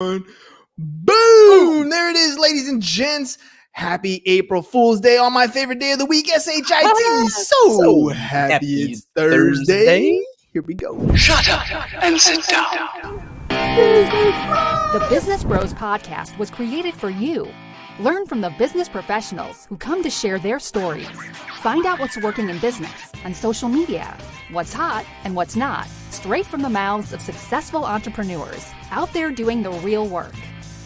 Boom! There it is, ladies and gents. Happy April Fool's Day on my favorite day of the week, SHIT. So happy it's Thursday. Here we go. Shut up and sit down. The Business Bros Podcast was created for you. Learn from the business professionals who come to share their stories. Find out what's working in business and social media, what's hot and what's not, straight from the mouths of successful entrepreneurs out there doing the real work.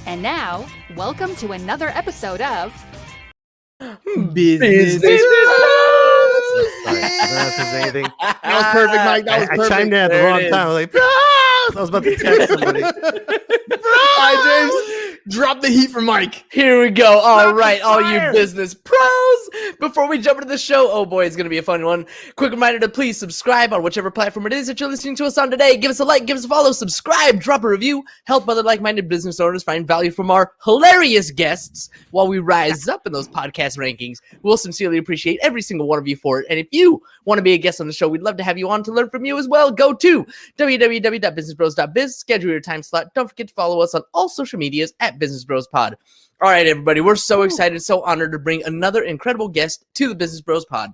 And now, welcome to another episode of Business Bros. Sorry, I don't have to say anything. That was perfect, Mike. That was perfect. I chimed in at the wrong time. I was like, Bros! I was about to text somebody. All right, James. Drop the heat for Mike. Here we go. All right, all you business pros. Before we jump into the show, oh boy, it's going to be a fun one. Quick reminder to please subscribe on whichever platform it is that you're listening to us on today. Give us a like, give us a follow, subscribe, drop a review. Help other like-minded business owners find value from our hilarious guests while we rise up in those podcast rankings. We'll sincerely appreciate every single one of you for it. And if you want to be a guest on the show, we'd love to have you on to learn from you as well. Go to www.businessbros.biz, schedule your time slot. Don't forget to follow us on all social medias at Business Bros Pod. All right, everybody, we're so excited, so honored to bring another incredible guest to the Business Bros Pod.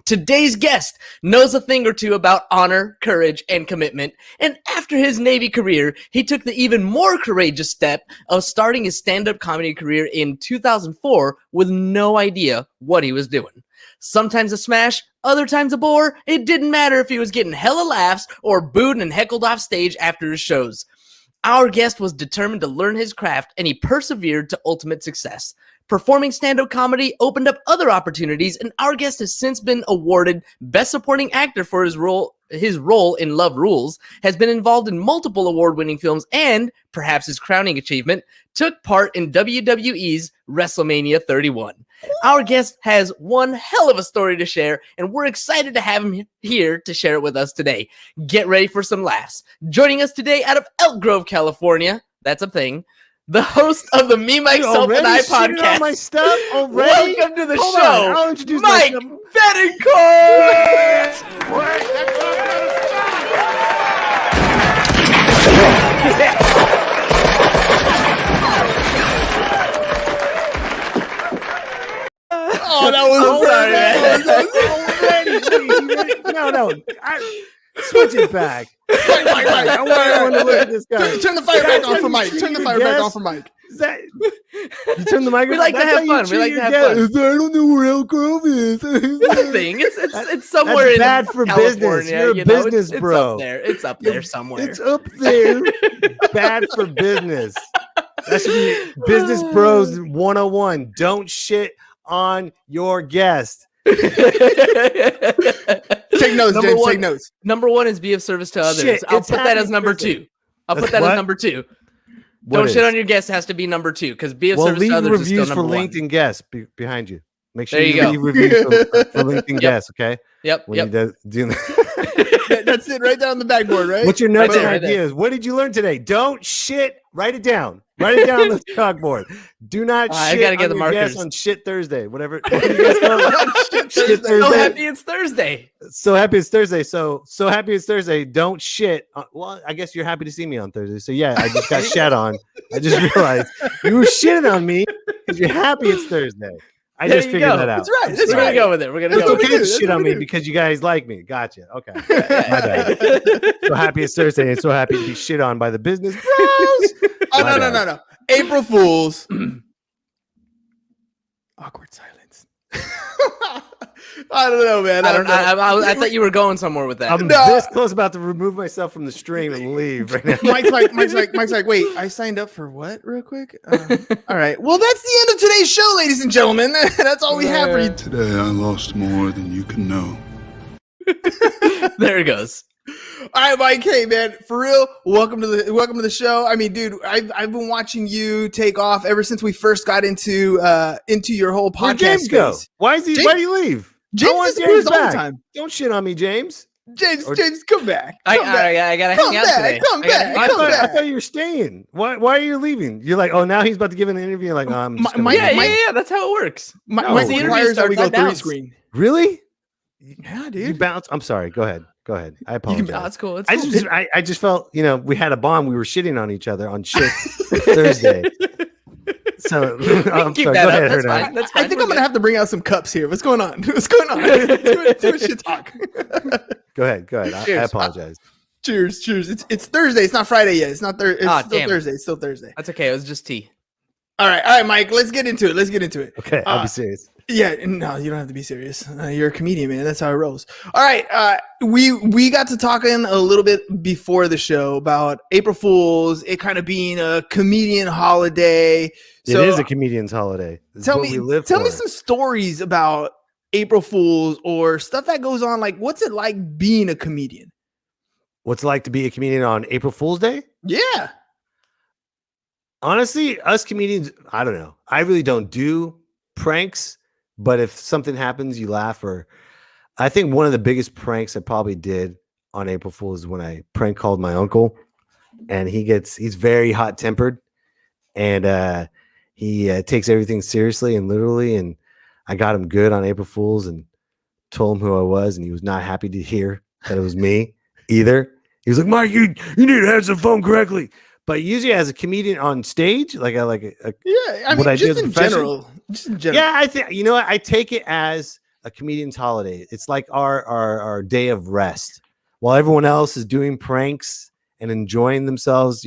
Today's guest knows a thing or two about honor, courage, and commitment. And after his Navy career, he took the even more courageous step of starting his stand-up comedy career in 2004 with no idea what he was doing. Sometimes a smash, other times a bore. It didn't matter if he was getting hella laughs or booed and heckled off stage after his shows. Our guest was determined to learn his craft, and he persevered to ultimate success. Performing stand-up comedy opened up other opportunities, and our guest has since been awarded Best Supporting Actor for his role in Love Rules, has been involved in multiple award-winning films, and, perhaps his crowning achievement, took part in WWE's WrestleMania 31. Our guest has one hell of a story to share, and we're excited to have him here to share it with us today. Get ready for some laughs. Joining us today out of Elk Grove, California, that's a thing, the host of the Me, Myself, and I podcast. On my stuff already? Welcome to the Hold show, on, I'll introduce Mike myself. Betancourt! Oh, that was No. Switch it back. Right. I want to look at this guy. Turn the fire back on for Mike. Turn the fire back on for Mike. You turn the microphone. We like to have fun. We like to have fun. I don't know where Elk Grove is. Nothing. It's somewhere That's in bad for California. business. You're a business bro. It's up there somewhere. It's up there. Bad for business. That should be Business Bros 101. Don't shit on your guest. Take notes, James. Take notes. Number one is be of service to others. Shit, I'll put that as number two. As number two. Don't shit on your guest has to be number two because be of service to others is still number one. Leave reviews for LinkedIn guests behind you. Make sure there you go. leave reviews for LinkedIn guests, okay? Yep. You do that. That's it right there on the backboard, right? What's your notes and right ideas? What did you learn today? Don't shit. Write it down. Write it down on the chalkboard. Do not shit I gotta get on the your markers. guests on Shit Thursday. Whatever. What do you guys call it? Shit Thursday. So happy it's Thursday. So happy it's Thursday. So happy it's Thursday. Don't shit. Well, I guess you're happy to see me on Thursday. So yeah, I just got shat on. I just realized you were shitting on me because you're happy it's Thursday. I just figured that out. That's right. We're gonna go with it. We're gonna go with okay it. to shit on me because you guys like me. Gotcha. Okay. My bad. So happy it's Thursday and so happy to be shit on by the Business Bros. Oh, no. April Fools. Awkward silence. I don't know, man. I thought you were going somewhere with that. I'm this close about to remove myself from the stream and leave right now. Mike's like, wait, I signed up for what real quick? All right. Well, that's the end of today's show, ladies and gentlemen. That's all we have for you. Today I lost more than you can know. There it goes. All right, Mike. Hey, man, for real. Welcome to the show. I mean, dude, I've been watching you take off ever since we first got into your whole podcast. Where'd James go? Why do you leave? James disappears all the time. Don't shit on me, James. James, come back. I gotta hang out today. Come back. I thought you were staying. Why are you leaving? You're like, oh, now he's about to give an interview. You're like, oh, I'm just yeah. That's how it works. Mike requires that we go 3 screen. Really? Yeah, dude. You bounce. I'm sorry. Go ahead. Go ahead. I You apologize. can, that's cool. It's I cool. just felt, we had a bond. We were shitting on each other on shit Thursday. So I'm keep sorry. that Go up. ahead, That's Hernan. fine. That's I fine. think We're I'm gonna good. have to bring out some cups here. What's going on? What's going on? Too much shit talk. Go ahead. I Cheers. apologize. Cheers. It's Thursday. It's not Friday yet. It's not Thursday. It's still damn it. Thursday. It's still Thursday. That's okay. It was just tea. All right, Mike. Let's get into it. Okay, I'll be serious. Yeah, no, you don't have to be serious. You're a comedian, man. That's how it rolls. All right, we got to talking a little bit before the show about April Fools, it kind of being a comedian holiday. It is a comedian's holiday. Tell me some stories about April Fools or stuff that goes on. Like, what's it like being a comedian? What's it like to be a comedian on April Fool's Day? Yeah. Honestly, us comedians, I don't know. I really don't do pranks, but if something happens, you laugh. Or I think one of the biggest pranks I probably did on April Fool's is when I prank called my uncle, and he's very hot tempered, and he takes everything seriously and literally. And I got him good on April Fool's and told him who I was, and he was not happy to hear that it was me either. He was like, "Mike, you need to answer the phone correctly." But usually, as a comedian on stage, I mean, just in general. Yeah, I think I take it as a comedian's holiday. It's like our day of rest, while everyone else is doing pranks and enjoying themselves.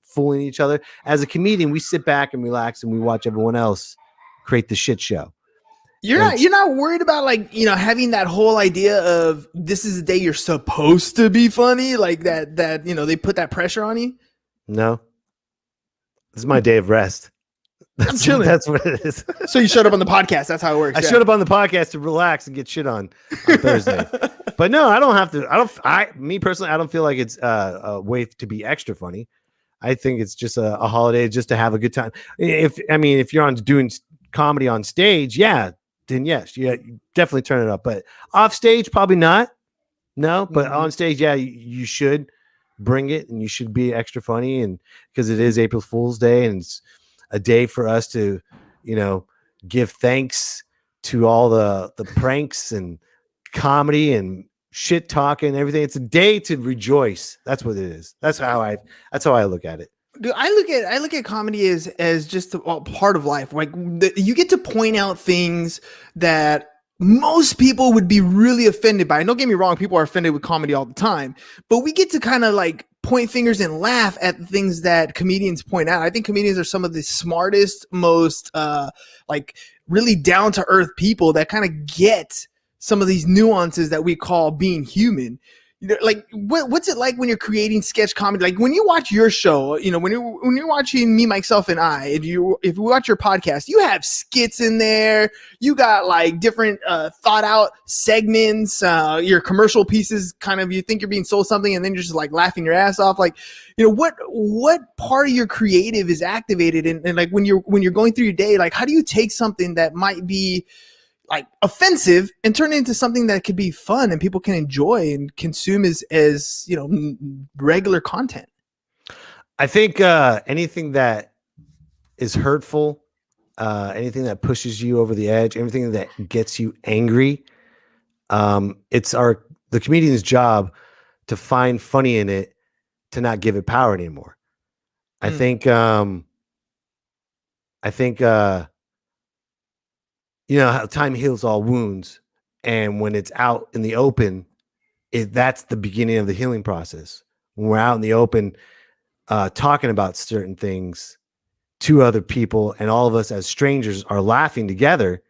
Fooling each other. As a comedian, we sit back and relax, and we watch everyone else create the shit show. You're not worried about having that whole idea of this is the day you're supposed to be funny, like that they put that pressure on you. No, this is my day of rest. I'm chilling. That's what it is. So you showed up on the podcast. That's how it works. I showed up on the podcast to relax and get shit on Thursday. But no, I don't have to. Me personally, I don't feel like it's a way to be extra funny. I think it's just a holiday just to have a good time. If you're on doing comedy on stage, then yes, you definitely turn it up. But off stage, probably not. No, but on stage, you should bring it, and you should be extra funny, and because it is April Fool's Day, and it's a day for us to give thanks to all the pranks and comedy and shit talking and everything. It's a day to rejoice. That's what it is. That's how I look at it. Dude, I look at comedy as just a part of life. Like you get to point out things that most people would be really offended by. Don't get me wrong, people are offended with comedy all the time, but we get to kind of like point fingers and laugh at the things that comedians point out. I think comedians are some of the smartest, most really down to earth people that kind of get some of these nuances that we call being human. What's it like when you're creating sketch comedy? Like when you watch your show, when you're watching Me, Myself, and I, if you watch your podcast, you have skits in there. You got like different thought out segments, your commercial pieces. Kind of, you think you're being sold something, and then you're just like laughing your ass off. Like, what part of your creative is activated? And like when you're going through your day, like how do you take something that might be like offensive and turn it into something that could be fun and people can enjoy and consume as regular content? I think anything that is hurtful, anything that pushes you over the edge, everything that gets you angry, it's the comedian's job to find funny in it, to not give it power anymore. I think how time heals all wounds, and when it's out in the open, that's the beginning of the healing process. When we're out in the open, talking about certain things to other people, and all of us as strangers are laughing together,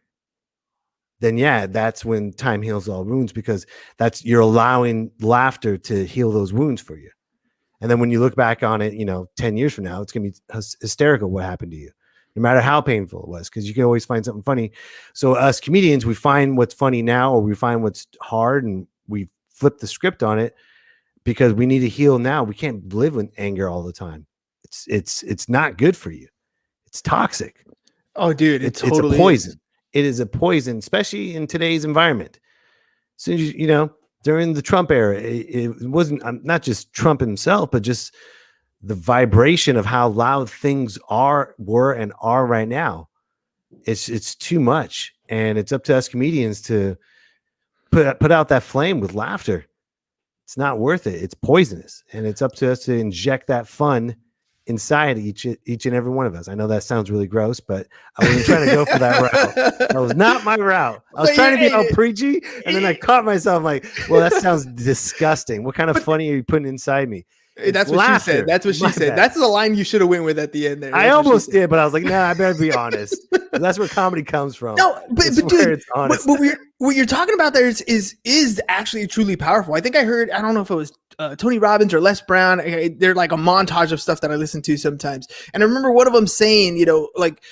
then that's when time heals all wounds, because you're allowing laughter to heal those wounds for you. And then when you look back on it, 10 years from now, it's going to be hysterical what happened to you, no matter how painful it was, because you can always find something funny. So us comedians, we find what's funny now, or we find what's hard, and we flip the script on it, because we need to heal now. We can't live with anger all the time. It's not good for you. It's toxic. Oh, dude, it's a poison. It is a poison, especially in today's environment. So during the Trump era, it wasn't not just Trump himself, but just the vibration of how loud things were and are right now. It's too much, and it's up to us comedians to put out that flame with laughter. it's not worth it. It's poisonous, and it's up to us to inject that fun inside each and every one of us. I know that sounds really gross, but I wasn't trying to go for that route. That was not my route. I was trying to be all preachy, and then I caught myself like, well, that sounds disgusting. What kind of funny are you putting inside me? That's what she said. That's what she said. That's the line you should have went with at the end there. I almost did, but I was like, nah, I better be honest. That's where comedy comes from. No, but dude, it's honest. What you're talking about there is actually truly powerful. I think I heard, I don't know if it was Tony Robbins or Les Brown. They're like a montage of stuff that I listen to sometimes. And I remember one of them saying, you know, like,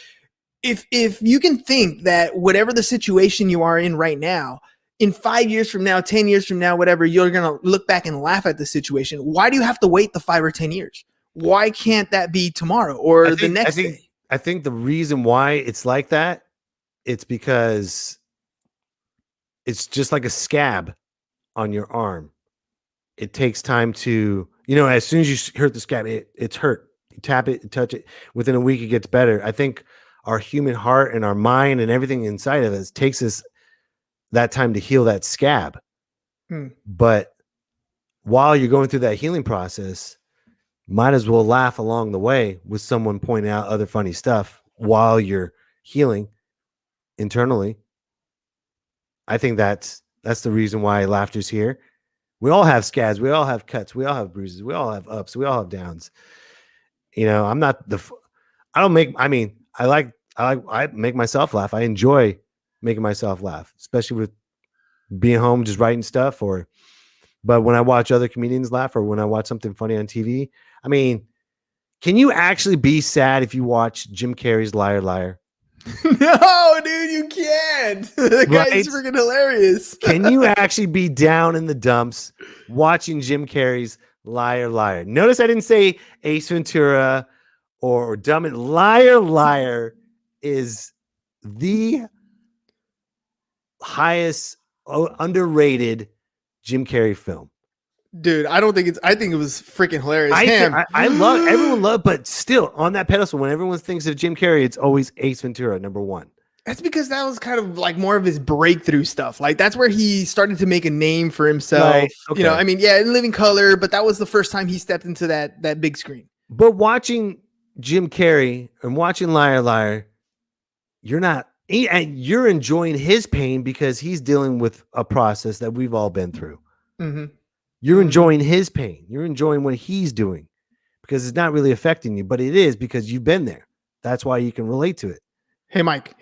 if you can think that whatever the situation you are in right now, in 5 years from now, 10 years from now, whatever, you're going to look back and laugh at the situation. Why do you have to wait the 5 or 10 years? Why can't that be tomorrow or the next day? I think the reason why it's like that, it's because it's just like a scab on your arm. It takes time to, you know, as soon as you hurt the scab, it's hurt. You tap it, you touch it. Within a week, it gets better. I think our human heart and our mind and everything inside of us takes us that time to heal that scab. But while you're going through that healing process, might as well laugh along the way with someone pointing out other funny stuff while you're healing internally. I think that's the reason why laughter's here. We all have scabs, we all have cuts, we all have bruises, we all have ups, we all have downs. You know, I make myself laugh. I enjoy making myself laugh, especially with being home, just writing stuff. But when I watch other comedians laugh, or when I watch something funny on TV, I mean, can you actually be sad if you watch Jim Carrey's Liar Liar? No, dude, you can't. The guy's freaking hilarious. Can you actually be down in the dumps watching Jim Carrey's Liar Liar? Notice I didn't say Ace Ventura or Dumb and Liar Liar is the highest underrated Jim Carrey film. Dude, I think it was freaking hilarious. I love, everyone loved, but still on that pedestal, when everyone thinks of Jim Carrey, it's always Ace Ventura, number one. That's because that was kind of like more of his breakthrough stuff. Like that's where he started to make a name for himself. Right. Okay. You know, I mean, yeah, in Living Color, but that was the first time he stepped into that big screen. But watching Jim Carrey and watching Liar Liar, you're enjoying his pain because he's dealing with a process that we've all been through. Mm-hmm. You're enjoying his pain. You're enjoying what he's doing because it's not really affecting you, but it is because you've been there. That's why you can relate to it. Hey, Mike.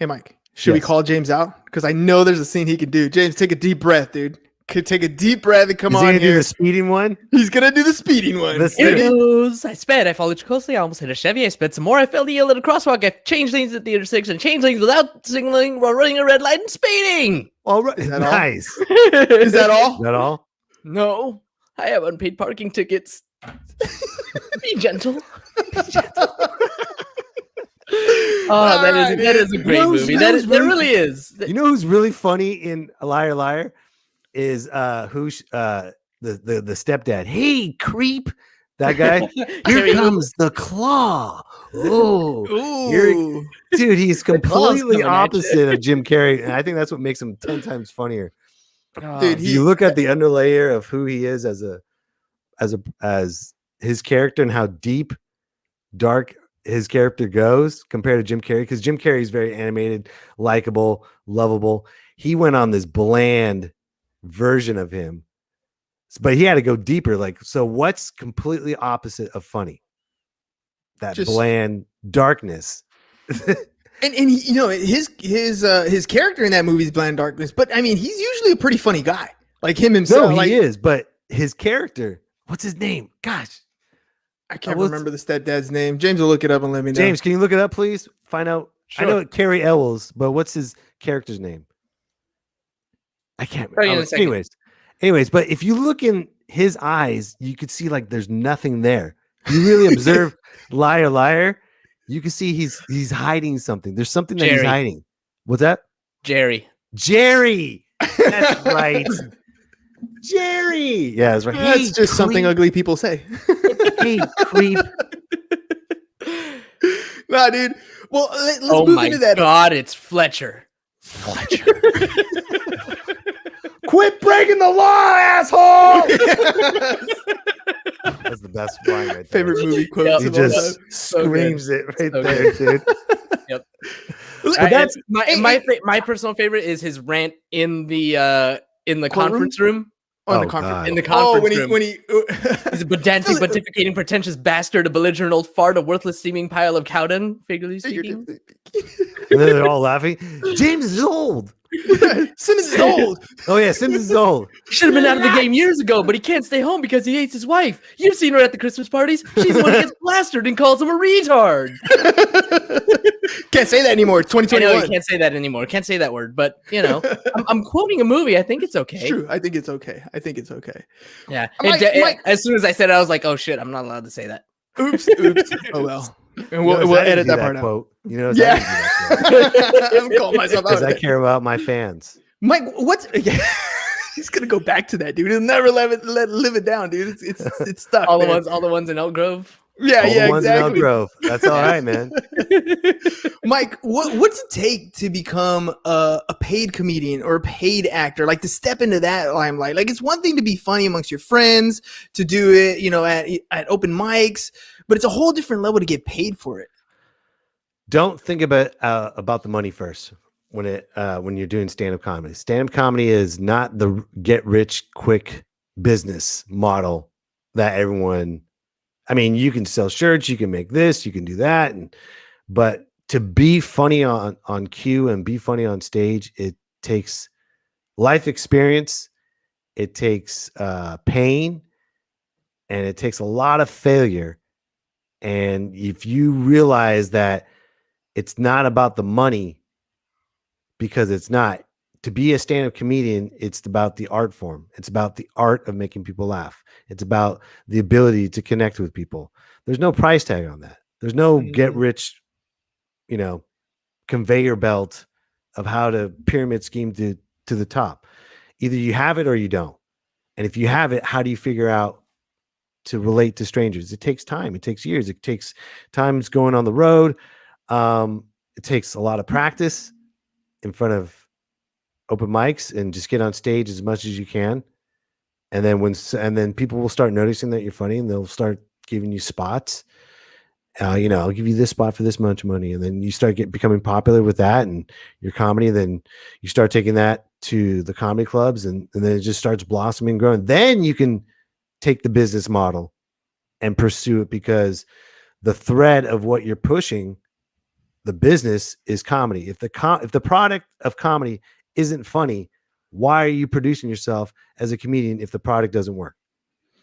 Should we call James out? Because I know there's a scene he can do. James, take a deep breath, dude. Could take a deep breath and come on here. He's going to do the speeding one? He's going to do the speeding one. Here it goes. I sped. I followed you closely. I almost hit a Chevy. I sped some more. I failed to yield at a crosswalk. I changed lanes at the intersection. Changed lanes without signaling while running a red light and speeding. All right. Nice. Is that all? Is that all? No. I have unpaid parking tickets. Be gentle. Oh, that is a great movie. There really is. You know who's really funny in Liar Liar is the stepdad. Hey, creep. That guy. Here comes the claw. Oh, dude, he's completely opposite of Jim Carrey, and I think that's what makes him 10 times funnier. Dude, you look at the underlayer of who he is as his character and how deep, dark his character goes compared to Jim Carrey, because Jim Carrey is very animated, likable, lovable. He went on this bland version of him, but he had to go deeper. Like, so what's completely opposite of funny? That bland darkness. And you know, his character in that movie is bland darkness, but I mean, he's usually a pretty funny guy, like him himself. No, he is, but his character, what's his name? Gosh, I can't remember the stepdad's name. James will look it up and let me know. James, can you look it up, please? Find out. Sure. I know Carrie Elwes, but what's his character's name? I can't remember. Anyways, but if you look in his eyes, you could see like there's nothing there. You really observe Liar Liar, you can see he's hiding something. There's something that he's hiding. What's that? Jerry. That's right. Jerry. Yeah, that's right. That's just creep. Something ugly people say. Hey, creep. Nah, dude. Well, let's move into that. God, it's Fletcher. Quit breaking the law, asshole. That's the best line right there. Favorite movie quote. Yep. He of all just time. screams it right So there, dude. Yep. But that's My personal favorite is his rant in the conference room. On the Oh, conference. God. In the conference room. when he He's a pedantic, pontificating, pretentious bastard, a belligerent old fart, a worthless steaming pile of cow dung, figuratively speaking. and then they're all laughing. James is old. Simmons is old. Oh yeah, Simmons is old. He should have been out of the game years ago, but he can't stay home because he hates his wife. You've seen her at the Christmas parties. She's the one who gets plastered and calls him a retard. Can't say that anymore. It's I know 2021. you can't say that anymore. Can't say that word, but you know, I'm quoting a movie. I think it's okay. It's true. I think it's okay. Yeah. Mike- As soon as I said it, I was like, oh shit, I'm not allowed to say that. Oops. Oh well. And You know, we'll I didn't edit do that part out. quote. You know, Yeah. I'm calling myself because out. I care about my fans. Mike, what's he's gonna go back to that, dude. He'll never live it down, dude. It's stuck. all man. the ones in Elk Grove. Yeah, All yeah, the ones in Elk exactly. Grove. That's all right, man. Mike, what's it take to become a paid comedian or a paid actor? Like to step into that limelight. Like it's one thing to be funny amongst your friends, to do it, you know, at open mics, but it's a whole different level to get paid for it. Don't think about the money first when you're doing stand-up comedy. Stand-up comedy is not the get rich quick business model that everyone. I mean, you can sell shirts, you can make this, you can do that, but to be funny on cue and be funny on stage, it takes life experience, it takes pain, and it takes a lot of failure. And if you realize that it's not about the money, because it's not. To be a stand-up comedian, it's about the art form. It's about the art of making people laugh. It's about the ability to connect with people. There's no price tag on that. There's no get rich, conveyor belt of how to pyramid scheme to the top. Either you have it or you don't. And if you have it, how do you figure out to relate to strangers? It takes time. It takes years. It takes times going on the road. It takes a lot of practice in front of open mics and just get on stage as much as you can. And then people will start noticing that you're funny and they'll start giving you spots. I'll give you this spot for this much money. And then you start becoming popular with that and your comedy. Then you start taking that to the comedy clubs and then it just starts blossoming and growing. Then you can take the business model and pursue it, because the thread of what you're pushing, the business, is comedy. If the product of comedy isn't funny, why are you producing yourself as a comedian if the product doesn't work?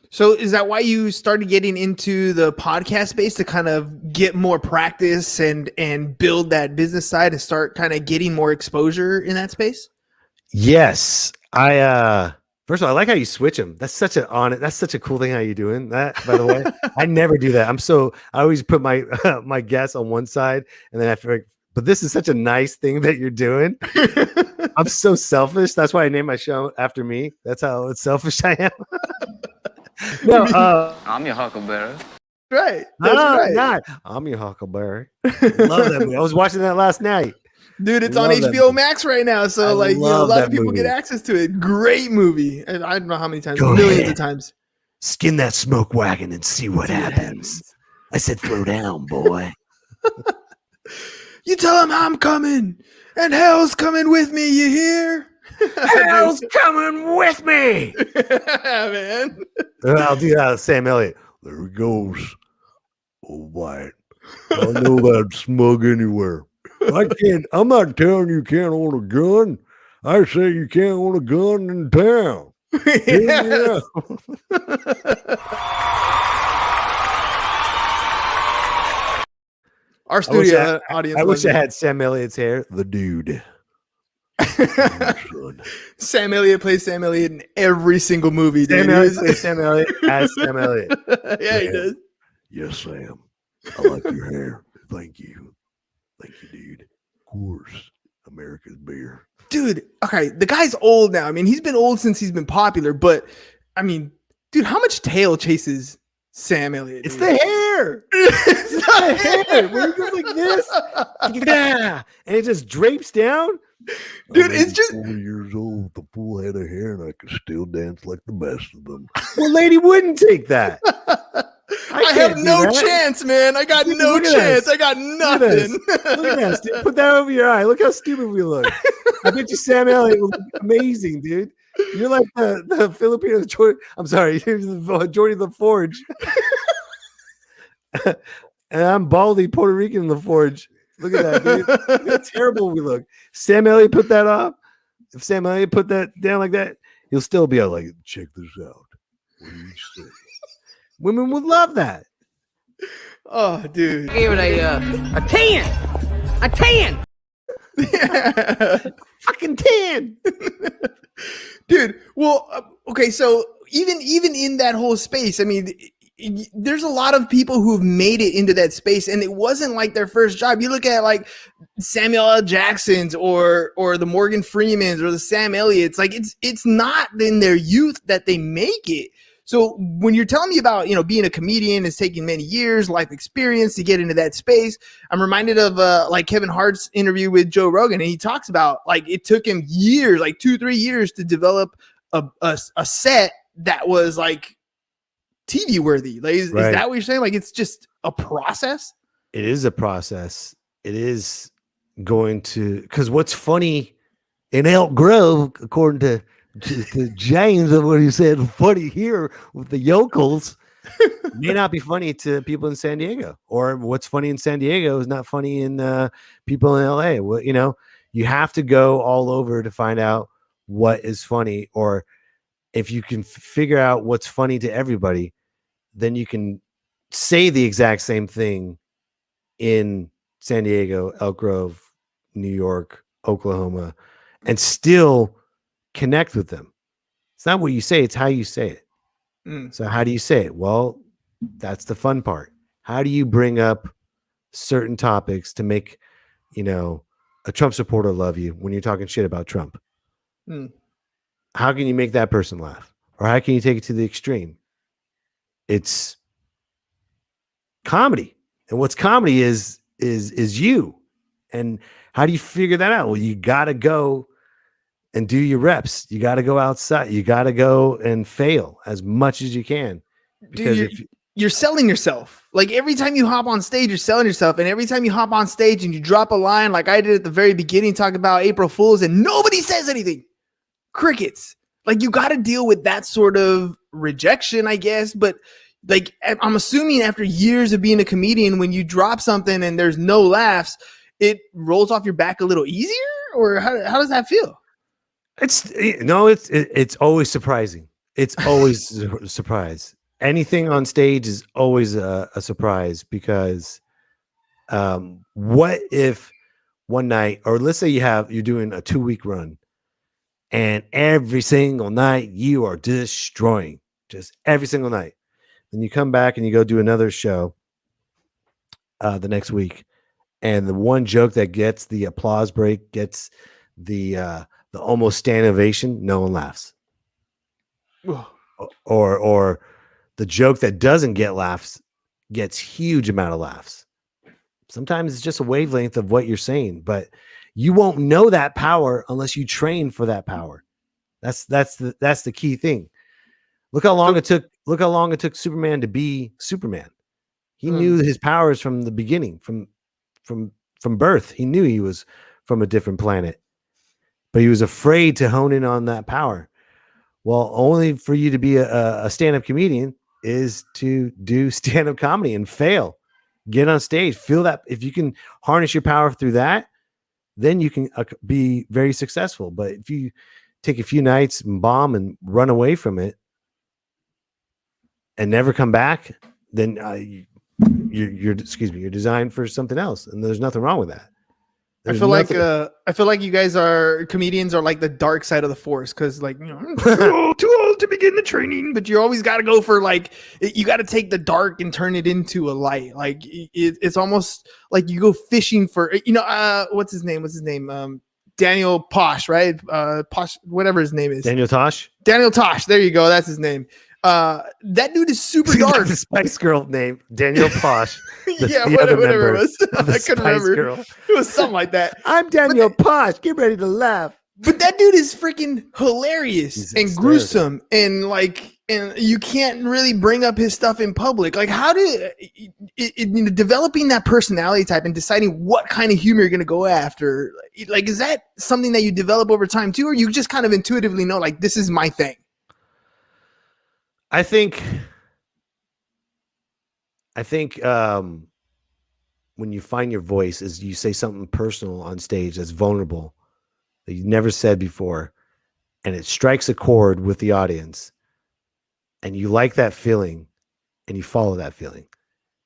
So is that why you started getting into the podcast space, to kind of get more practice and build that business side and start kind of getting more exposure in that space? Yes. First of all, I like how you switch them. That's such a cool thing how you doing that, by the way. I never do that. I always put my my guests on one side and then I feel like, but this is such a nice thing that you're doing. I'm so selfish. That's why I named my show after me. That's how selfish I am. No, I'm your huckleberry. Right. no, That's right. not. I'm your huckleberry. Love that movie. I was watching that last night. Dude, it's on Love that HBO movie. Max right now. So I like, a love lot that of people movie. get access to it. Great movie. And I don't know how many times, Go millions ahead. of times. Skin that smoke wagon and see what happens. I said, throw down, boy. You tell him I'm coming and hell's coming with me. You hear? Hell's coming with me. Man. I'll do that with Sam Elliott. There he goes. Oh, White. I know that smug anywhere. I'm not telling you can't own a gun. I say you can't own a gun in town. Yeah. Our studio audience. I wish loves I it. had Sam Elliott's hair. The dude. Sam Elliott plays Sam Elliott in every single movie. Sam Dude. Elliott plays Sam Elliott as Sam Elliott. Yeah, he does. Yes, Sam. I like your hair. Thank you. Thank you, dude. Of course. America's beer. Dude, okay, the guy's old now. I mean, he's been old since he's been popular, but I mean, dude, how much tail chases Sam Elliott? It's dude? the hair. hair. It's not hair. When he goes like this, yeah, and it just drapes down. Dude, it's just 40 years old with a full head of hair, and I can still dance like the best of them. Well, lady wouldn't take that. I have can't do no that. chance, man. I got Look no at chance. us. I got Look at this. nothing. Look at this, dude. Put that over your eye. Look how stupid we look. I bet you Sam Elliott will look amazing, dude. You're like the Filipino Jordan. I'm sorry, you're the Jordy the Forge. And I'm Baldy, Puerto Rican in the Forge. Look at that, dude. Look how terrible we look. Sam Elliott put that off. If Sam Elliott put that down like that, he'll still be like, check this out. What do you say? Women would love that. Oh, dude. Gave it a 10. A 10. Fucking 10. Dude, well, okay, so even in that whole space, I mean, there's a lot of people who've made it into that space, and it wasn't like their first job. You look at like Samuel L. Jackson's or the Morgan Freemans or the Sam Elliott's, like it's not in their youth that they make it. So when you're telling me about, you know, being a comedian is taking many years, life experience to get into that space, I'm reminded of like Kevin Hart's interview with Joe Rogan, and he talks about like it took him years, like 2-3 years to develop a set that was like TV worthy. Like, is that what you're saying? Like, it's just a process? It is a process. It is going to, because what's funny in Elk Grove, according to James, of what he said, funny here with the yokels may not be funny to people in San Diego, or what's funny in San Diego is not funny in people in LA. Well, you know, you have to go all over to find out what is funny, or if you can figure out what's funny to everybody, then you can say the exact same thing in San Diego, Elk Grove, New York, Oklahoma, and still connect with them. It's not what you say, it's how you say it. So how do you say it? Well, that's the fun part. How do you bring up certain topics to make, you know, a Trump supporter love you when you're talking shit about Trump? How can you make that person laugh? Or how can you take it to the extreme? It's comedy. And what's comedy is you. And how do you figure that out? Well, you got to go and do your reps. You got to go outside. You got to go and fail as much as you can. Because Dude, you're selling yourself. Like every time you hop on stage, you're selling yourself. And every time you hop on stage and you drop a line, like I did at the very beginning, talking about April Fools, and nobody says anything. Crickets. Like you got to deal with that sort of rejection, I guess. But like, I'm assuming after years of being a comedian, when you drop something and there's no laughs, it rolls off your back a little easier? Or how does that feel? It's always surprising. It's always a surprise. Anything on stage is always a surprise, because what if one night, or let's say you're doing a 2-week run, and every single night you are destroying, just every single night. Then you come back and you go do another show the next week, and the one joke that gets the applause break, gets the almost stand ovation, no one laughs. Or the joke that doesn't get laughs gets huge amount of laughs. Sometimes it's just a wavelength of what you're saying, but you won't know that power unless you train for that power. That's the key thing. Look how long it took Superman to be Superman. He knew his powers from the beginning, from birth. He knew he was from a different planet, but he was afraid to hone in on that power. Well, only for you to be a stand-up comedian is to do stand-up comedy and fail. Get on stage, feel that. If you can harness your power through that, then you can be very successful. But if you take a few nights and bomb and run away from it and never come back, then you're designed for something else, and there's nothing wrong with that. I feel like you guys comedians are like the dark side of the force, because like, you know, too old to begin the training, but you always got to go for like, you got to take the dark and turn it into a light. Like it's almost like you go fishing for, you know, what's his name? Daniel Posh, right? Posh, whatever his name is. Daniel Tosh. There you go. That's his name. That dude is super He's got dark. the Spice Girl name, Daniel Posh. Yeah, the other whatever it member was. of the I couldn't Spice remember. Girl. It was something like that. I'm Daniel Posh. Get ready to laugh. But that dude is freaking hilarious He's and hysterical. gruesome, and you can't really bring up his stuff in public. Like, how developing that personality type and deciding what kind of humor you're going to go after? Like, is that something that you develop over time too, or you just kind of intuitively know, like, this is my thing? I think when you find your voice is you say something personal on stage that's vulnerable that you never said before, and it strikes a chord with the audience, and you like that feeling, and you follow that feeling,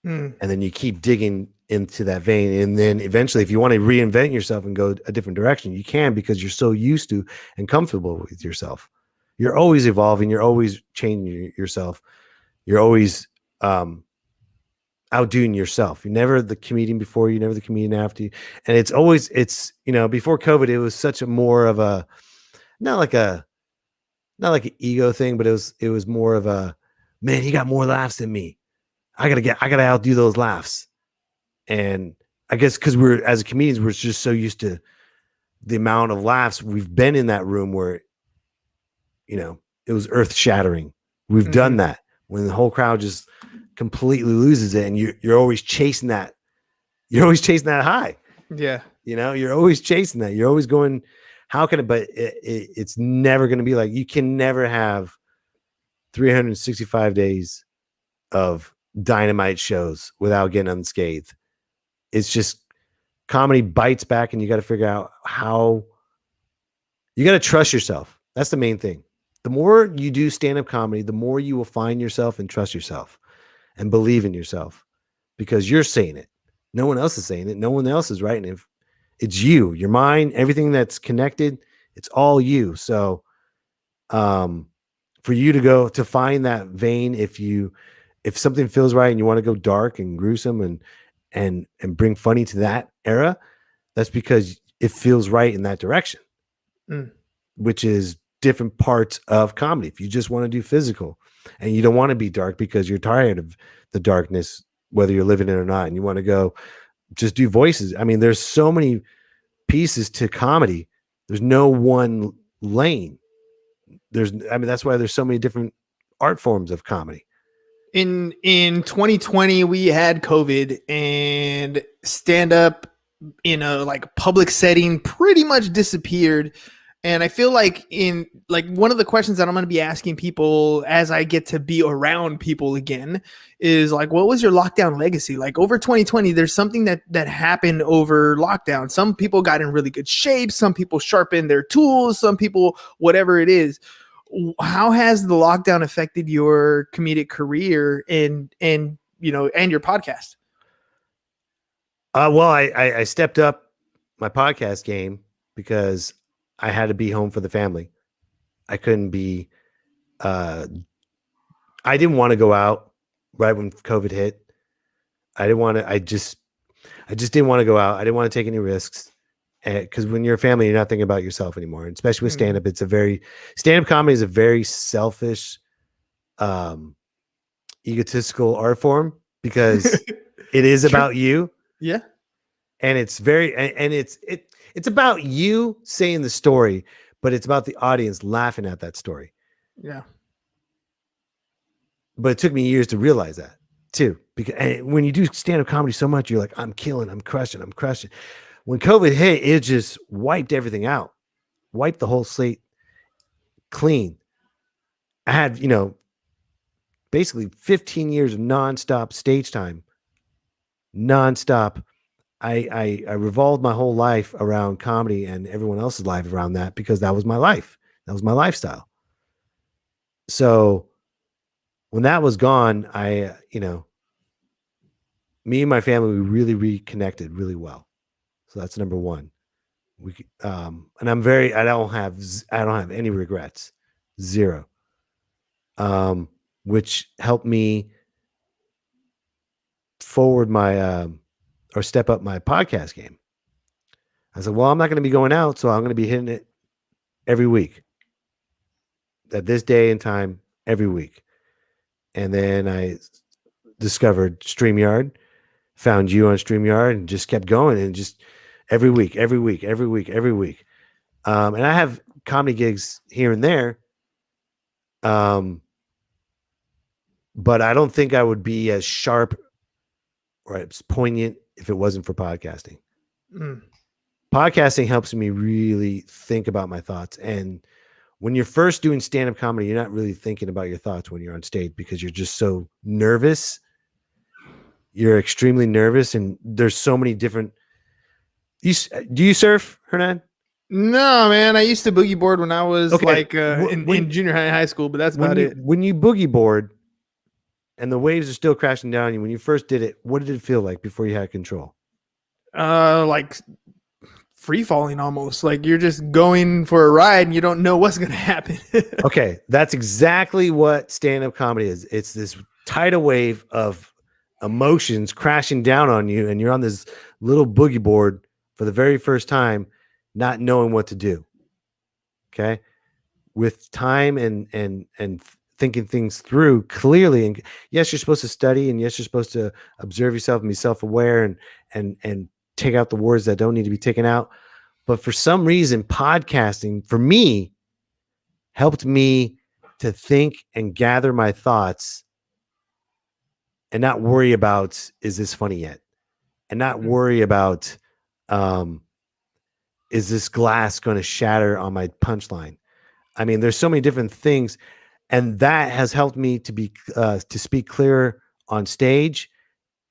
and then you keep digging into that vein, and then eventually, if you want to reinvent yourself and go a different direction, you can, because you're so used to and comfortable with yourself. You're always evolving. You're always changing yourself. You're always outdoing yourself. You're never the comedian before you, never the comedian after you. And it's before COVID, it was such a more of a, not like an ego thing, but it was more of a, man, he got more laughs than me. I gotta outdo those laughs. And I guess because as comedians, we're just so used to the amount of laughs we've been in that room where, it was earth shattering. We've done that when the whole crowd just completely loses it, and you're always chasing that. You're always chasing that high. Yeah. You're always chasing that. You're always going, how can it, but it's never going to be like, you can never have 365 days of dynamite shows without getting unscathed. It's just comedy bites back, and you got to figure out how you got to trust yourself. That's the main thing. The more you do stand-up comedy, the more you will find yourself and trust yourself and believe in yourself, because you're saying it. No one else is saying it. No one else is writing it. It's you, your mind, everything that's connected. It's all you. So, for you to find that vein, if something feels right and you want to go dark and gruesome and bring funny to that era, that's because it feels right in that direction, which is different parts of comedy. If you just want to do physical and you don't want to be dark because you're tired of the darkness, whether you're living it or not, and you want to go just do voices. I mean, there's so many pieces to comedy. There's no one lane. That's why there's so many different art forms of comedy. In 2020, we had COVID, and stand up in a public setting pretty much disappeared. And I feel like one of the questions that I'm going to be asking people as I get to be around people again is what was your lockdown legacy? Over 2020, there's something that happened over lockdown. Some people got in really good shape. Some people sharpened their tools. Some people, whatever it is. How has the lockdown affected your comedic career and your podcast? Well, I stepped up my podcast game because I had to be home for the family. I couldn't be, I didn't want to go out right when COVID hit. I just didn't want to go out. I didn't want to take any risks. Because when you're a family, you're not thinking about yourself anymore. And especially with stand-up, stand-up comedy is a very selfish, egotistical art form, because it is about you. Yeah. And it's it's about you saying the story, but it's about the audience laughing at that story. Yeah. But it took me years to realize that too, because when you do stand-up comedy so much, you're like, I'm killing, I'm crushing. When COVID hit, it just wiped everything out, wiped the whole slate clean. I had, basically 15 years of nonstop stage time, nonstop. I revolved my whole life around comedy and everyone else's life around that, because that was my life. That was my lifestyle. So when that was gone, me and my family, we really reconnected really well. So that's number one. And I don't have any regrets, zero. Which helped me forward or step up my podcast game. I said, well, I'm not going to be going out, so I'm going to be hitting it every week. At this day and time, every week. And then I discovered StreamYard, found you on StreamYard, and just kept going. And just every week. And I have comedy gigs here and there. But I don't think I would be as sharp or as poignant if it wasn't for podcasting. Podcasting helps me really think about my thoughts. And when you're first doing stand-up comedy, you're not really thinking about your thoughts when you're on stage because you're just so nervous. You're extremely nervous, and there's so many different. Do you surf, Hernan? No, man. I used to boogie board when I was in junior high school, but that's about it. When you boogie board and the waves are still crashing down on you, when you first did it, what did it feel like before you had control? Like free falling almost. Like you're just going for a ride and you don't know what's going to happen. Okay. That's exactly what stand-up comedy is. It's this tidal wave of emotions crashing down on you, and you're on this little boogie board for the very first time, not knowing what to do. Okay. With time and thinking things through clearly. And yes, you're supposed to study, and yes, you're supposed to observe yourself and be self-aware and take out the words that don't need to be taken out. But for some reason, podcasting for me helped me to think and gather my thoughts and not worry about, is this funny yet? And not worry about, is this glass going to shatter on my punchline? I mean, there's so many different things. And that has helped me to speak clearer on stage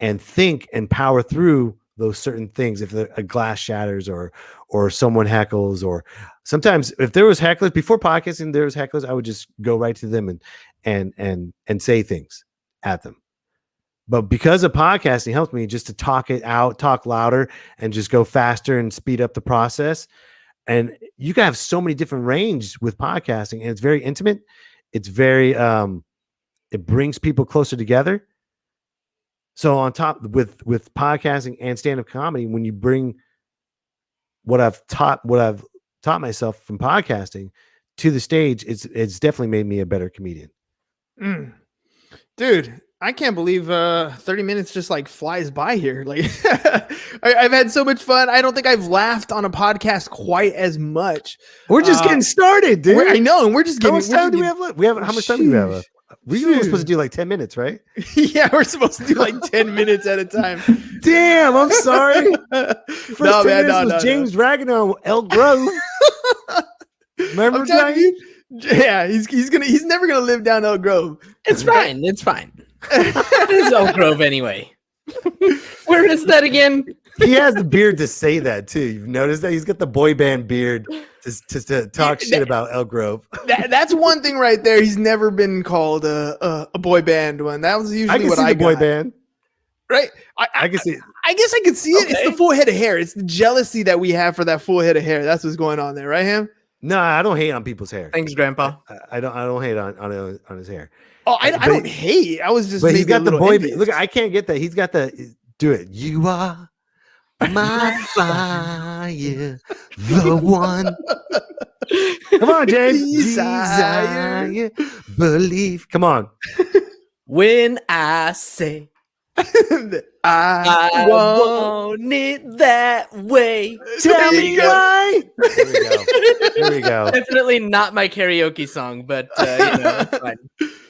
and think and power through those certain things. If a glass shatters or someone heckles, or sometimes if there was hecklers before podcasting, there was hecklers, I would just go right to them and say things at them. But because of podcasting helped me just to talk it out, talk louder, and just go faster and speed up the process. And you can have so many different range with podcasting, and it's very intimate. It's very, it brings people closer together. So on top with podcasting and stand-up comedy, when you bring what I've taught myself from podcasting to the stage, it's definitely made me a better comedian. Dude, I can't believe 30 minutes just like flies by here. Like I've had so much fun. I don't think I've laughed on a podcast quite as much. We're just getting started, dude. I know, and we're just getting. How much time do we have left? How much time do we have left? We were supposed to do like 10 minutes, right? Yeah, we're supposed to do like 10 minutes at a time. Damn, I'm sorry. First 10 minutes was James ragging on Elk Grove. Remember that? Yeah, he's never gonna live down Elk Grove. It's fine. It's fine. It's Elk Grove anyway. Where is that again? He has the beard to say that too. You've noticed that he's got the boy band beard to talk shit about Elk Grove. That's one thing right there. He's never been called a boy band one. That was usually I can what see I the boy got. band. Right? I can see it. I guess I could see it. Okay. It's the full head of hair. It's the jealousy that we have for that full head of hair. That's what's going on there, right, Ham? No, I don't hate on people's hair. Thanks, Grandpa. I don't hate on his hair. Oh, I don't hate. I was just. But he's got the boy. envious. Look, I can't get that. He's got the. Do it. You are my fire, the one. Come on, James. Desire, believe. Come on. When I say I want it that way. Tell me why. There we go. Definitely not my karaoke song, but it's fine.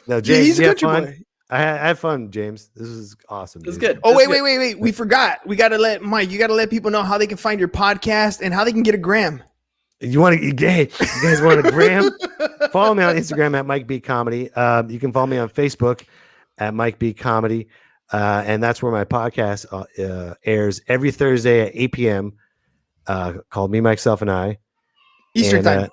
No, Yeah, James, he's a you had country fun. boy. I had fun, James. This was awesome. It was dude. good. Oh, That's wait. We forgot. We got to let Mike, you got to let people know how they can find your podcast and how they can get a gram. You want to? Hey, you guys want a gram? Follow me on Instagram at Mike B Comedy. You can follow me on Facebook at Mike B Comedy, and that's where my podcast airs every Thursday at 8 p.m. Called Me, Myself, and I. Eastern time.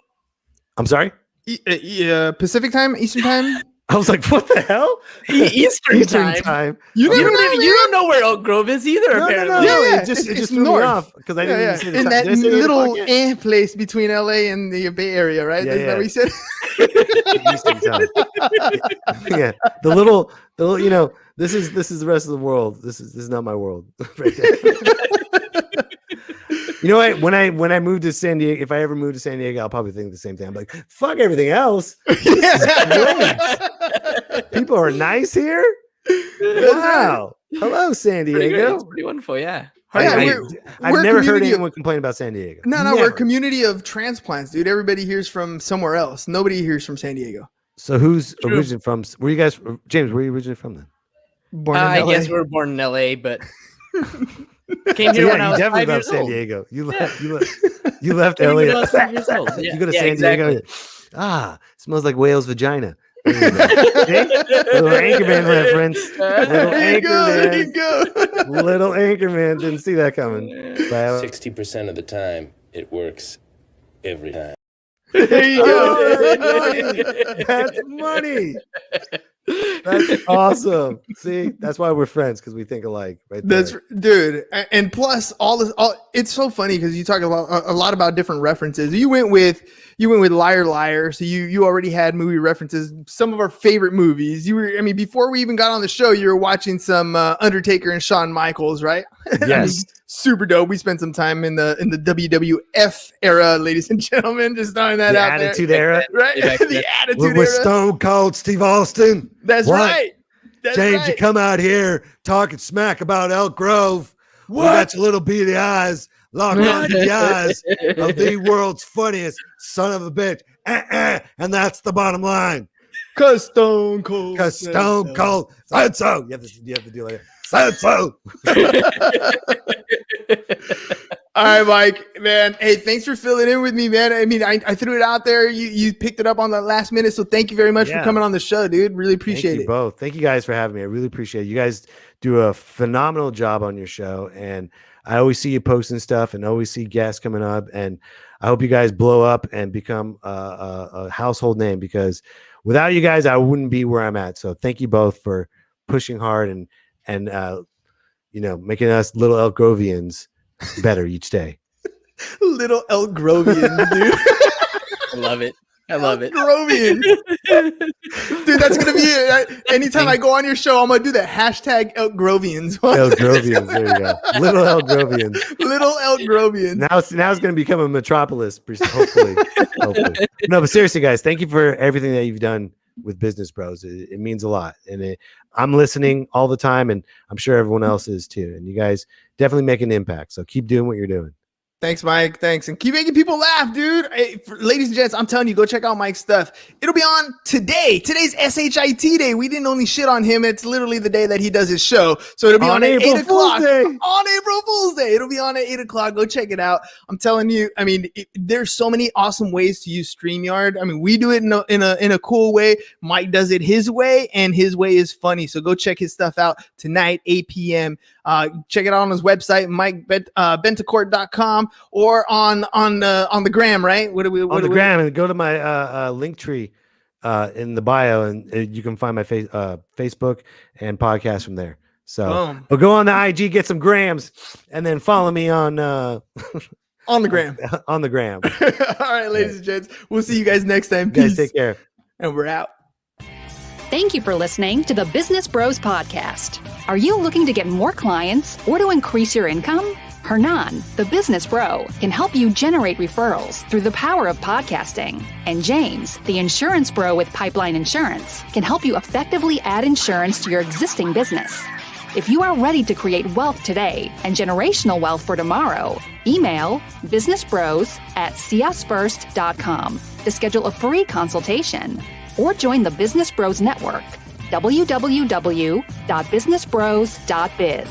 I'm sorry. Pacific time, Eastern time. I was like, what the hell? Eastern time. You don't know where Elk Grove is either. No, apparently. Yeah, It just it's threw me north. off because I didn't even say the In time. that Did I say 8 o'clock little yet? place between LA and the Bay Area, right? Yeah, Is that what he said? Eastern time. Yeah, the little, you know, this is the rest of the world. This is not my world. Right there. You know what? When I move to San Diego, if I ever move to San Diego, I'll probably think the same thing. I'm like, fuck everything else. People People are nice here. Wow. Hello, San Pretty good. Diego. It's pretty wonderful. Yeah. Yeah, I've we're a never heard community of- anyone complain about San Diego. No, Never. we're a community of transplants, dude. Everybody hears from somewhere else. Nobody hears from San Diego. So who's True. originally from? Where you guys? James, where are you originally from then? Born in I LA. guess we were born in LA, but came here So when I you was definitely 5 left years San old. Diego. You left Came LA. here when I was 5 years old. You Yeah, go to yeah, San exactly. Diego. Smells like whale's vagina. There you go. See? Little Anchorman reference. Little There you go. There you Anchorman. go. Little Anchorman. Didn't see that coming. 60% of the time, it works every time. There you Oh, go. that's money. That's awesome. See, that's why we're friends, because we think alike, right there. That's dude, and plus all this. It's so funny because you talk a lot about different references. You went with Liar Liar, so you already had movie references. Some of our favorite movies. Before we even got on the show, you were watching some Undertaker and Shawn Michaels, right? Yes. Super dope. We spent some time in the WWF era, ladies and gentlemen. Just throwing that The out there. Attitude Era. Right? The Attitude With Era. Stone Cold Steve Austin. That's What? right. That's James, right. you come out here talking smack about Elk Grove. What? We got your little beady eyes locked onto the eyes of the world's funniest son of a bitch. And that's the bottom line. Cause Stone Cold. Because Stone Cold said so. You have to do like said so. All right, Mike, man. Hey, thanks for filling in with me, man. I threw it out there. You picked it up on the last minute. So thank you very much for coming on the show, dude. Really appreciate Thank you it. both. Thank you guys for having me. I really appreciate it. You guys do a phenomenal job on your show. And I always see you posting stuff and always see guests coming up. And I hope you guys blow up and become a household name, because without you guys, I wouldn't be where I'm at. So thank you both for pushing hard and making us little Elk Grovians better each day. Little Elk Grovians, dude. I love it. I love it. Grovians. Dude, that's going to be it. Anytime I go on your show, I'm going to do the hashtag Elk Grovians. Elk Grovians. There you go. Little Elk Grovians. Little Elk Grovians. Now it's going to become a metropolis, hopefully. No, but seriously, guys, thank you for everything that you've done with Business Bros. It means a lot. And I'm listening all the time, and I'm sure everyone else is too. And you guys definitely make an impact. So keep doing what you're doing. Thanks, Mike. Thanks. And keep making people laugh, dude. Hey, ladies and gents, I'm telling you, go check out Mike's stuff. It'll be on today. Today's SHIT day. We didn't only shit on him. It's literally the day that he does his show. So it'll be on at April 8 o'clock. Fool's Day. On April Fool's Day. It'll be on at 8 o'clock. Go check it out. I'm telling you, there's so many awesome ways to use StreamYard. We do it in a cool way. Mike does it his way, and his way is funny. So go check his stuff out tonight, 8 p.m. Check it out on his website, MikeBetancourt.com, or on the gram, right? On the gram, and go to my link tree in the bio, and you can find my Facebook and podcast from there. So, but go on the IG, get some grams, and then follow me on the gram. On the gram. All right, ladies and gents, we'll see you guys next time. You guys Peace. take care. And we're out. Thank you for listening to the Business Bros Podcast. Are you looking to get more clients or to increase your income? Hernan, the business bro, can help you generate referrals through the power of podcasting. And James, the insurance bro with Pipeline Insurance, can help you effectively add insurance to your existing business. If you are ready to create wealth today and generational wealth for tomorrow, email businessbros@csfirst.com to schedule a free consultation, or join the Business Bros Network, www.businessbros.biz.